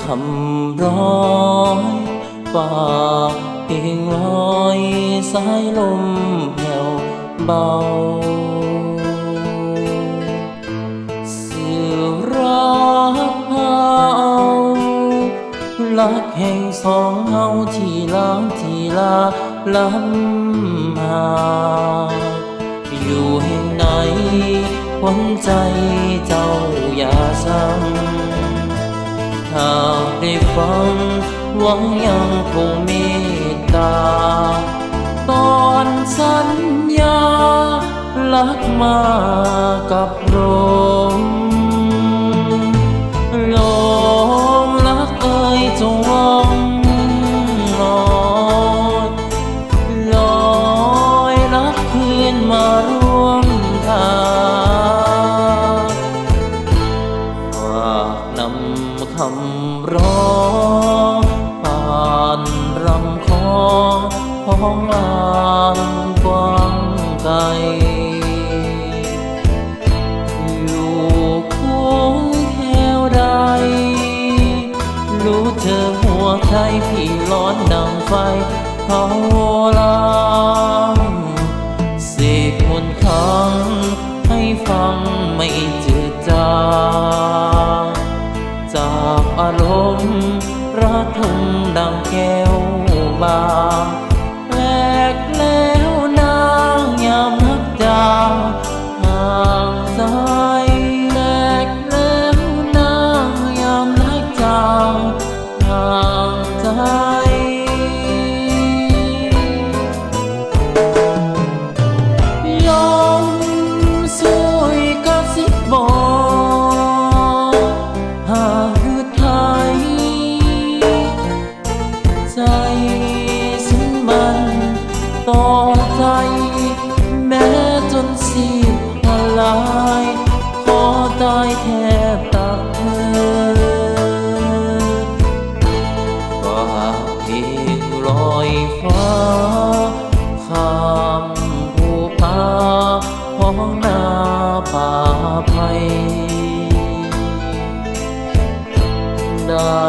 คำร้องฝากเพลงลอยสายลมแผ่วเบาสื่อรักเฮารักแห่งสองเฮาที่ลาลำหาอยู่แห่งไหนหวังใจเจ้าอย่าซ้ำหากได้ฟังหวังยังคงเมตตาตอนสัญญารักมากับลมลมรักเอ่ยจงว่องลอยลอยรักคืนมาร่วมทางฝากนำคำร้องผ่านรำคองของลานกว้างไกลอยู่คุ้งแถวใดรู้เธอหัวใจพี่ร้อนดังไฟเขาลางเสกมนต์ขังให้ฟังไม่จืดจางจากอารมณ์ระทมดังแก้วบางแปลกแล้วนางยามนักจางห่างใจแปลกแล้วนางยามนักจางห่างใจยอมสวยกระซิบบอกหากคือไทยใจฉันมันต่อใจแม้จนสิบพลายขอตายแทบตักเธอฝากเพลงลอยฟ้าข้ามภูผาของนาป่าไผ่ได้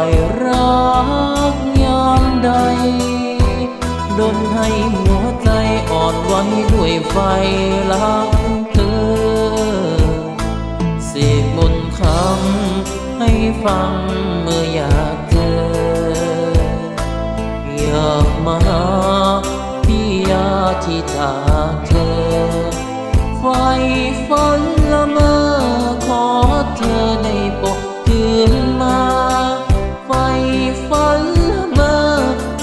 รักยามใดดลให้หัวใจอ่อนไหวด้วยไฟรักเธอเสกมนต์คำให้ฟังเมื่ออยากเจออยากมาหาพี่ยาที่จากเธอไฟฝันละเมอขอเธอได้โปรดคืนมาไฟฝันละเมอ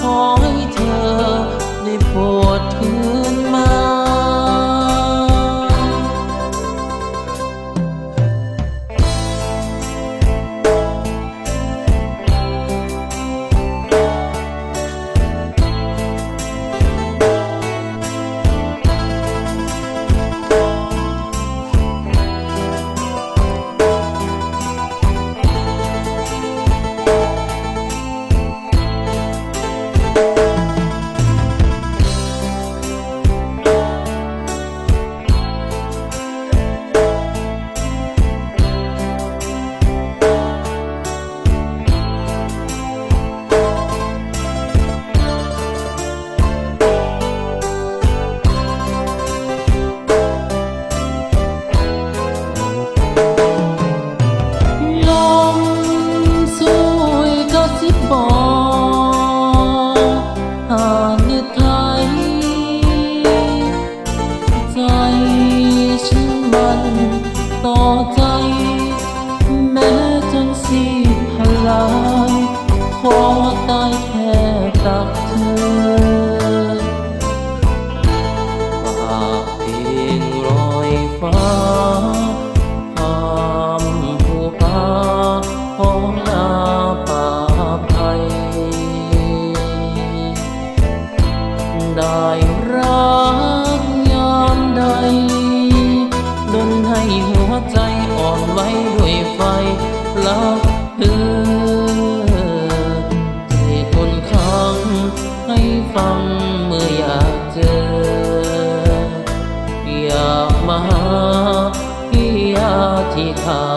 ขอให้เธอได้โปรดคืนมา ห จากเธอฝากเพลงลอยฟ้าความผู้พาของนาป่าไผ่ได้รักยามใดดนให้หัวใจอ่อนไหวด้วยไฟรักเธอที่คนข้างให้ฟังเมื่ออยากเจออยากมาหาพี่ยาที่ข้าง